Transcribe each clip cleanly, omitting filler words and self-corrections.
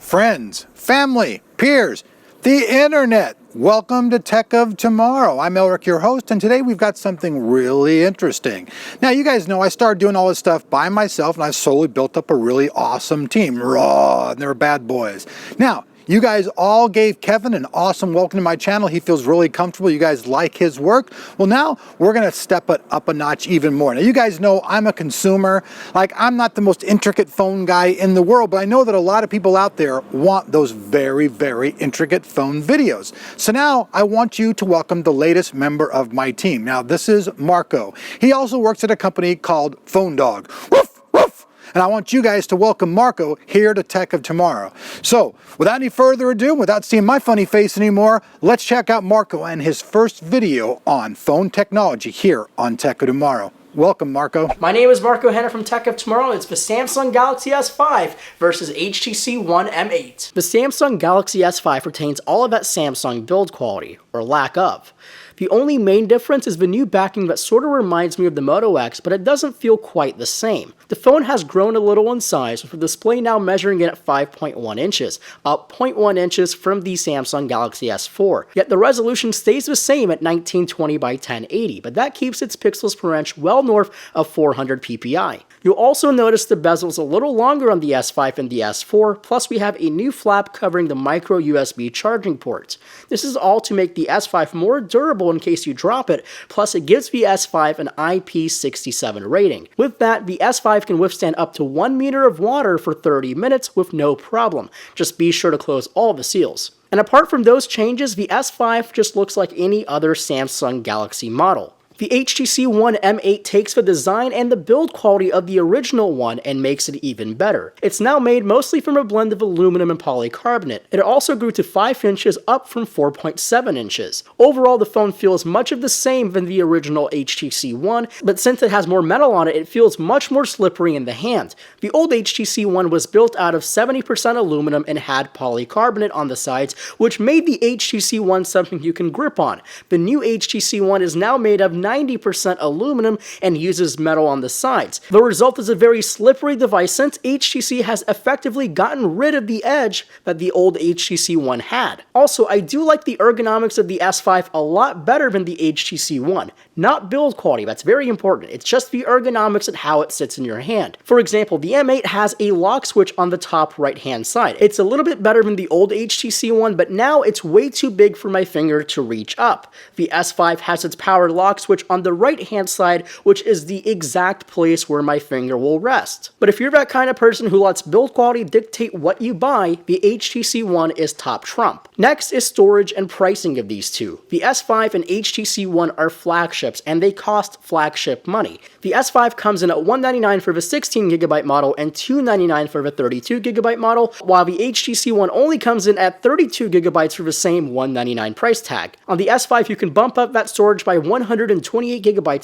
friends, family, peers, the internet. Welcome to Tech of Tomorrow. I'm Elric, your host, and today we've got something really interesting. Now, you guys know I started doing all this stuff by myself, and I slowly built up a really awesome team. Raw, and they were bad boys. Now, you guys all gave Kevin an awesome welcome to my channel. He feels really comfortable. You guys like his work. Well, now we're gonna step it up a notch even more. Now, you guys know I'm a consumer. Like, I'm not the most intricate phone guy in the world, but I know that a lot of people out there want those very, very intricate phone videos. So now I want you to welcome the latest member of my team. Now, this is Marco. He also works at a company called Phone Dog. Woof, woof. And I want you guys to welcome Marco here to Tech of Tomorrow. So, without any further ado, without seeing my funny face anymore, let's check out Marco and his first video on phone technology here on Tech of Tomorrow. Welcome, Marco. My name is Marco Henner from Tech of Tomorrow. It's the Samsung Galaxy S5 versus HTC One M8. The Samsung Galaxy S5 retains all of that Samsung build quality, or lack of. The only main difference is the new backing that sort of reminds me of the Moto X, but it doesn't feel quite the same. The phone has grown a little in size, with the display now measuring in at 5.1 inches, up 0.1 inches from the Samsung Galaxy S4. Yet the resolution stays the same at 1920 by 1080, but that keeps its pixels per inch well north of 400 ppi. You'll also notice the bezel's a little longer on the S5 and the S4, plus we have a new flap covering the micro USB charging port. This is all to make the S5 more durable in case you drop it, plus it gives the S5 an IP67 rating. With that, the S5 can withstand up to 1 meter of water for 30 minutes with no problem. Just be sure to close all the seals. And apart from those changes, the S5 just looks like any other Samsung Galaxy model. The HTC One M8 takes the design and the build quality of the original one and makes it even better. It's now made mostly from a blend of aluminum and polycarbonate. It also grew to 5 inches up from 4.7 inches. Overall, the phone feels much of the same than the original HTC One, but since it has more metal on it, it feels much more slippery in the hand. The old HTC One was built out of 70% aluminum and had polycarbonate on the sides, which made the HTC One something you can grip on. The new HTC One is now made of 90% aluminum and uses metal on the sides. The result is a very slippery device since HTC has effectively gotten rid of the edge that the old HTC One had. Also, I do like the ergonomics of the S5 a lot better than the HTC One. Not build quality, that's very important. It's just the ergonomics and how it sits in your hand. For example, the M8 has a lock switch on the top right hand side. It's a little bit better than the old HTC One, but now it's way too big for my finger to reach up. The S5 has its power lock switch on the right hand side, which is the exact place where my finger will rest. But if you're that kind of person who lets build quality dictate what you buy, the HTC One is top trump. Next is storage and pricing of these two. The S5 and HTC One are flagships and they cost flagship money. The S5 comes in at $199 for the 16GB model and $299 for the 32GB model, while the HTC One only comes in at 32GB for the same $199 price tag. On the S5 you can bump up that storage by 128GB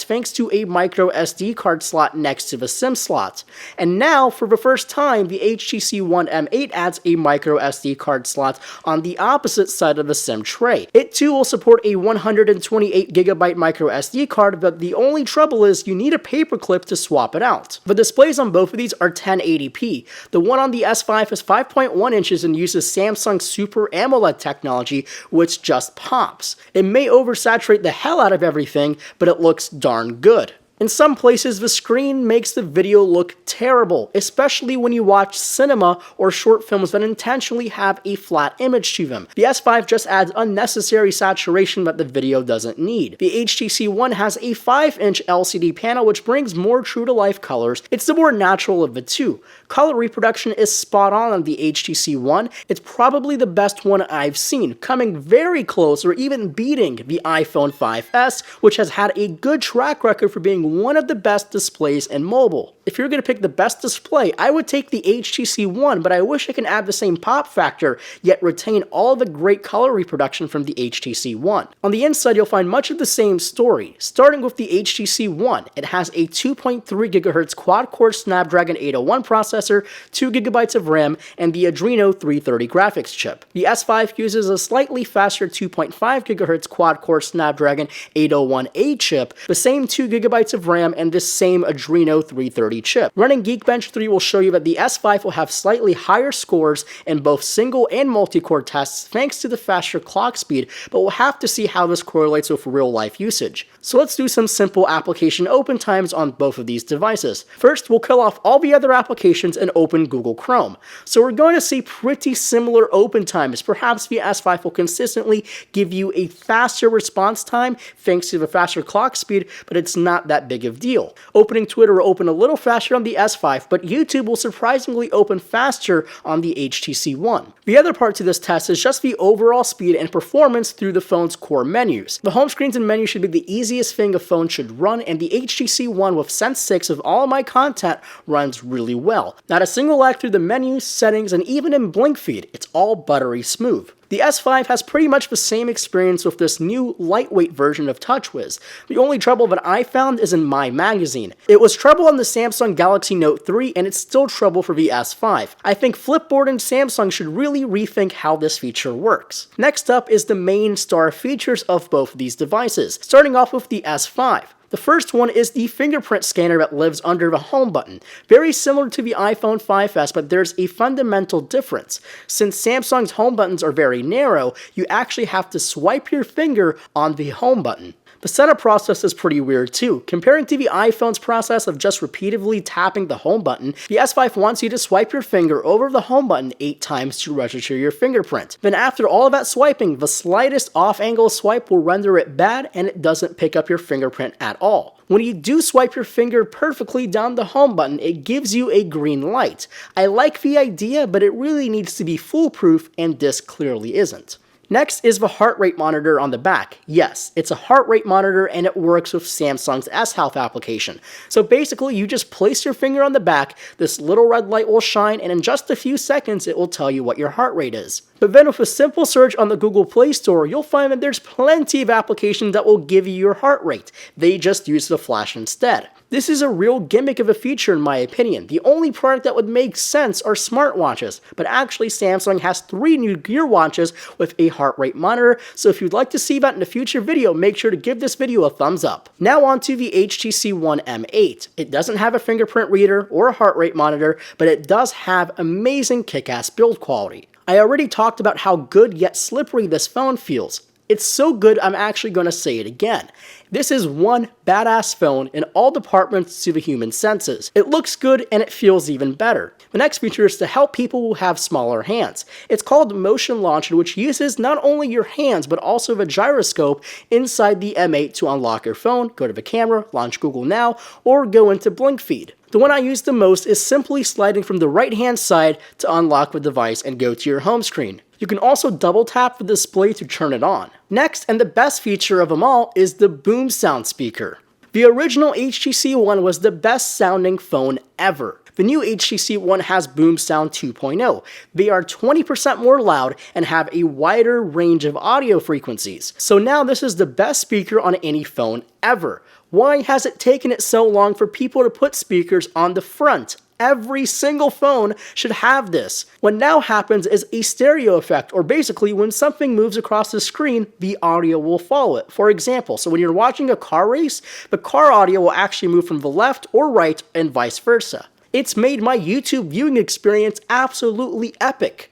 thanks to a micro SD card slot next to the SIM slot. And now, for the first time, the HTC One M8 adds a micro SD card slot on the opposite side of the SIM tray. It too will support a 128GB micro SD card, but the only trouble is you need a paperclip to swap it out. The displays on both of these are 1080p. The one on the S5 is 5.1 inches and uses Samsung's Super AMOLED technology, which just pops. It may oversaturate the hell out of everything, but it looks darn good. In some places, the screen makes the video look terrible, especially when you watch cinema or short films that intentionally have a flat image to them. The S5 just adds unnecessary saturation that the video doesn't need. The HTC One has a 5-inch LCD panel which brings more true-to-life colors. It's the more natural of the two. Color reproduction is spot on the HTC One. It's probably the best one I've seen, coming very close or even beating the iPhone 5S, which has had a good track record for being one of the best displays in mobile. If you're going to pick the best display, I would take the HTC One, but I wish I can add the same pop factor, yet retain all the great color reproduction from the HTC One. On the inside, you'll find much of the same story. Starting with the HTC One, it has a 2.3 GHz quad-core Snapdragon 801 processor, 2 GB of RAM, and the Adreno 330 graphics chip. The S5 uses a slightly faster 2.5 GHz quad-core Snapdragon 801A chip, the same 2 GB of RAM and this same Adreno 330 chip. Running Geekbench 3 will show you that the S5 will have slightly higher scores in both single and multi-core tests thanks to the faster clock speed, but we'll have to see how this correlates with real-life usage. So let's do some simple application open times on both of these devices. First, we'll kill off all the other applications and open Google Chrome. So we're going to see pretty similar open times. Perhaps the S5 will consistently give you a faster response time thanks to the faster clock speed, but it's not that big of a deal. Opening Twitter will open a little faster on the S5, but YouTube will surprisingly open faster on the HTC One. The other part to this test is just the overall speed and performance through the phone's core menus. The home screens and menus should be the easiest thing a phone should run, and the HTC One with Sense 6 of all of my content runs really well. Not a single lag through the menus, settings, and even in blink feed. It's all buttery smooth. The S5 has pretty much the same experience with this new lightweight version of TouchWiz. The only trouble that I found is in My Magazine. It was trouble on the Samsung Galaxy Note 3 and it's still trouble for the S5. I think Flipboard and Samsung should really rethink how this feature works. Next up is the main star features of both of these devices, starting off with the S5. The first one is the fingerprint scanner that lives under the home button. Very similar to the iPhone 5S, but there's a fundamental difference. Since Samsung's home buttons are very narrow, you actually have to swipe your finger on the home button. The setup process is pretty weird too. Comparing to the iPhone's process of just repeatedly tapping the home button, the S5 wants you to swipe your finger over the home button 8 times to register your fingerprint. Then after all of that swiping, the slightest off-angle swipe will render it bad and it doesn't pick up your fingerprint at all. When you do swipe your finger perfectly down the home button, it gives you a green light. I like the idea, but it really needs to be foolproof, and this clearly isn't. Next is the heart rate monitor on the back. Yes, it's a heart rate monitor and it works with Samsung's S-Health application. So basically you just place your finger on the back, this little red light will shine, and in just a few seconds it will tell you what your heart rate is. But then with a simple search on the Google Play Store, you'll find that there's plenty of applications that will give you your heart rate. They just use the flash instead. This is a real gimmick of a feature in my opinion. The only product that would make sense are smartwatches, but actually Samsung has 3 new Gear watches with a heart rate monitor, so if you'd like to see that in a future video, make sure to give this video a thumbs up. Now on to the HTC One M8. It doesn't have a fingerprint reader or a heart rate monitor, but it does have amazing kick-ass build quality. I already talked about how good yet slippery this phone feels. It's so good I'm actually going to say it again. This is one badass phone in all departments to the human senses. It looks good and it feels even better. The next feature is to help people who have smaller hands. It's called Motion Launch, which uses not only your hands but also the gyroscope inside the M8 to unlock your phone, go to the camera, launch Google Now, or go into blink feed. The one I use the most is simply sliding from the right hand side to unlock the device and go to your home screen. You can also double tap the display to turn it on. Next, and the best feature of them all, is the Boom Sound speaker. The original HTC One was the best sounding phone ever. The new HTC One has Boom Sound 2.0. They are 20% more loud and have a wider range of audio frequencies. So now this is the best speaker on any phone ever. Why has it taken it so long for people to put speakers on the front? Every single phone should have this. What now happens is a stereo effect, or basically when something moves across the screen, the audio will follow it. For example, so when you're watching a car race, the car audio will actually move from the left or right and vice versa. It's made my YouTube viewing experience absolutely epic.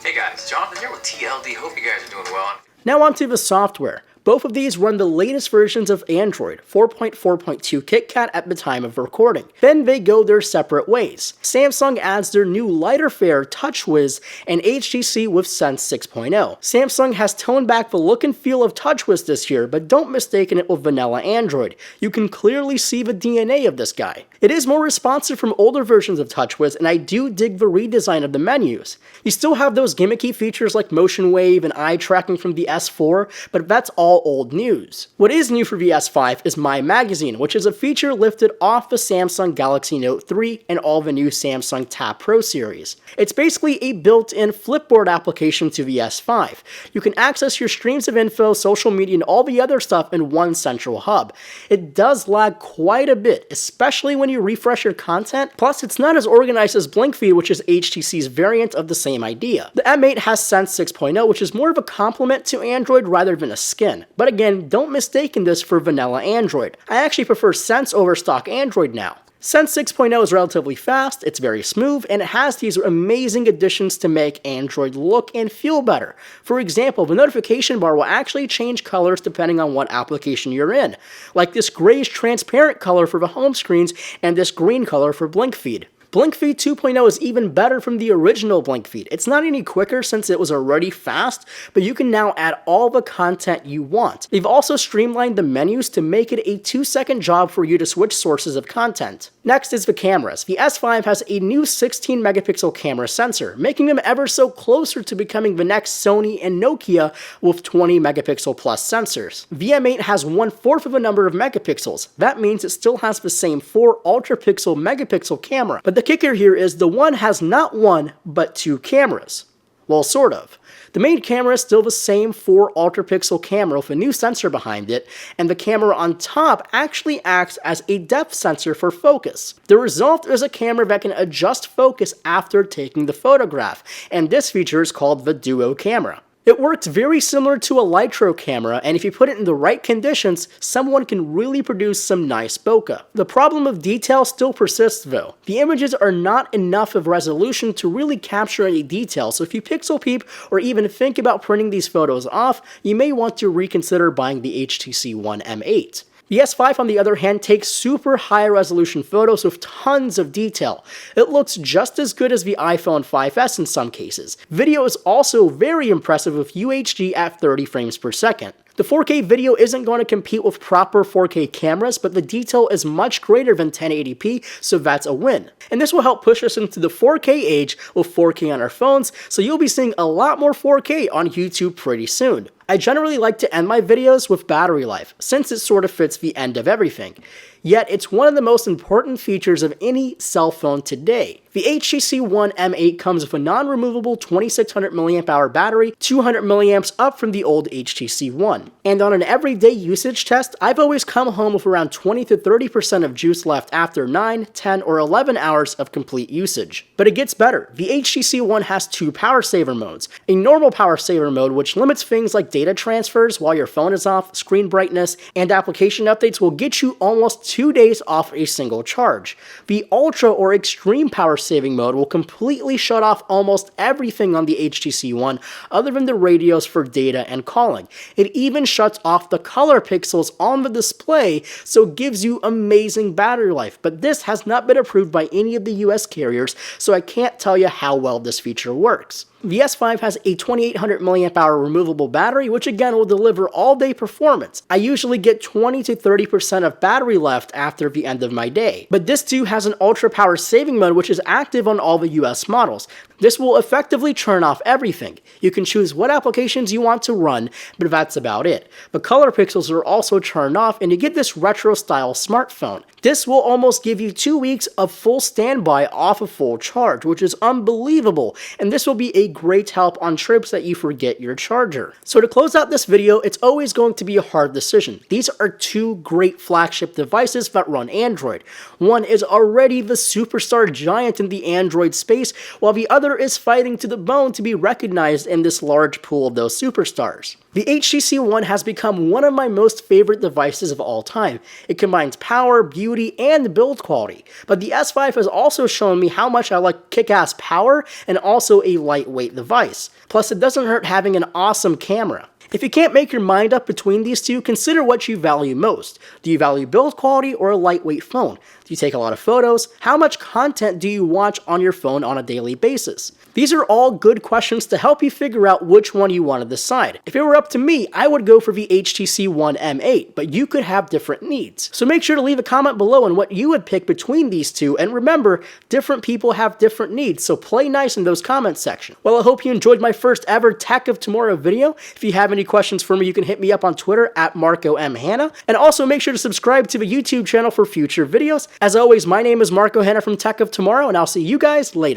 Hey guys, Jonathan here with TLD. Hope you guys are doing well. Now onto the software. Both of these run the latest versions of Android, 4.4.2 KitKat at the time of recording. Then they go their separate ways. Samsung adds their new lighter fare TouchWiz and HTC with Sense 6.0. Samsung has toned back the look and feel of TouchWiz this year, but don't mistake it with vanilla Android. You can clearly see the DNA of this guy. It is more responsive from older versions of TouchWiz, and I do dig the redesign of the menus. You still have those gimmicky features like motion wave and eye tracking from the S4, but that's all old news. What is new for the S5 is My Magazine, which is a feature lifted off the Samsung Galaxy Note 3 and all the new Samsung Tab Pro series. It's basically a built-in Flipboard application to the S5. You can access your streams of info, social media, and all the other stuff in one central hub. It does lag quite a bit, especially when you refresh your content, plus it's not as organized as BlinkFeed, which is HTC's variant of the same idea. The M8 has Sense 6.0, which is more of a complement to Android rather than a skin. in. But again, don't mistake this for vanilla Android. I actually prefer Sense over stock Android now. Sense 6.0 is relatively fast, it's very smooth, and it has these amazing additions to make Android look and feel better. For example, the notification bar will actually change colors depending on what application you're in, like this grayish transparent color for the home screens and this green color for Blink Feed. Blink Feed 2.0 is even better from the original Blink Feed. It's not any quicker since it was already fast, but you can now add all the content you want. They've also streamlined the menus to make it a 2-second job for you to switch sources of content. Next is the cameras. The S5 has a new 16 megapixel camera sensor, making them ever so closer to becoming the next Sony and Nokia with 20 megapixel plus sensors. The M8 has 1/4 of the number of megapixels. That means it still has the same 4 ultrapixel megapixel camera, but the kicker here is the One has not one, but 2 cameras. Well, sort of. The main camera is still the same 4 ultrapixel camera with a new sensor behind it, and the camera on top actually acts as a depth sensor for focus. The result is a camera that can adjust focus after taking the photograph, and this feature is called the Duo camera. It works very similar to a Litro camera, and if you put it in the right conditions, someone can really produce some nice bokeh. The problem of detail still persists though. The images are not enough of resolution to really capture any detail, so if you pixel peep or even think about printing these photos off, you may want to reconsider buying the HTC One M8. The S5 on the other hand takes super high resolution photos with tons of detail. It looks just as good as the iPhone 5S in some cases. Video is also very impressive with UHD at 30 frames per second. The 4K video isn't going to compete with proper 4K cameras, but the detail is much greater than 1080p, so that's a win. And this will help push us into the 4K age with 4K on our phones, so you'll be seeing a lot more 4K on YouTube pretty soon. I generally like to end my videos with battery life, since it sort of fits the end of everything. Yet it's one of the most important features of any cell phone today. The HTC One M8 comes with a non-removable 2600 mAh battery, 200 mAh up from the old HTC One. And on an everyday usage test, I've always come home with around 20 to 30% of juice left after 9, 10, or 11 hours of complete usage. But it gets better. The HTC One has 2 power saver modes. A normal power saver mode, which limits things like data transfers while your phone is off, screen brightness, and application updates, will get you almost 2 days off a single charge. The Ultra or Extreme power saving mode will completely shut off almost everything on the HTC One other than the radios for data and calling. It even shuts off the color pixels on the display, so it gives you amazing battery life, but this has not been approved by any of the US carriers, so I can't tell you how well this feature works. The S5 has a 2800 mAh removable battery, which again will deliver all-day performance. I usually get 20 to 30% of battery left after the end of my day. But this too has an ultra power saving mode, which is active on all the US models. This will effectively turn off everything. You can choose what applications you want to run, but that's about it. The color pixels are also turned off, and you get this retro style smartphone. This will almost give you 2 weeks of full standby off a full charge, which is unbelievable, and this will be a great help on trips that you forget your charger. So to close out this video, it's always going to be a hard decision. These are 2 great flagship devices that run Android. One is already the superstar giant in the Android space, while the other is fighting to the bone to be recognized in this large pool of those superstars. The HTC One has become one of my most favorite devices of all time. It combines power, beauty, and build quality. But the S5 has also shown me how much I like kick-ass power and also a lightweight device. Plus, it doesn't hurt having an awesome camera. If you can't make your mind up between these two, consider what you value most. Do you value build quality or a lightweight phone? Do you take a lot of photos? How much content do you watch on your phone on a daily basis? These are all good questions to help you figure out which one you want to decide. If it were up to me, I would go for the HTC One M8, but you could have different needs. So make sure to leave a comment below on what you would pick between these two, and remember, different people have different needs, so play nice in those comments section. Well, I hope you enjoyed my first ever Tech of Tomorrow video. If you have any questions for me, you can hit me up on Twitter at Marco M. Hanna, and also make sure to subscribe to the YouTube channel for future videos. As always, my name is Marco Hanna from Tech of Tomorrow, and I'll see you guys later.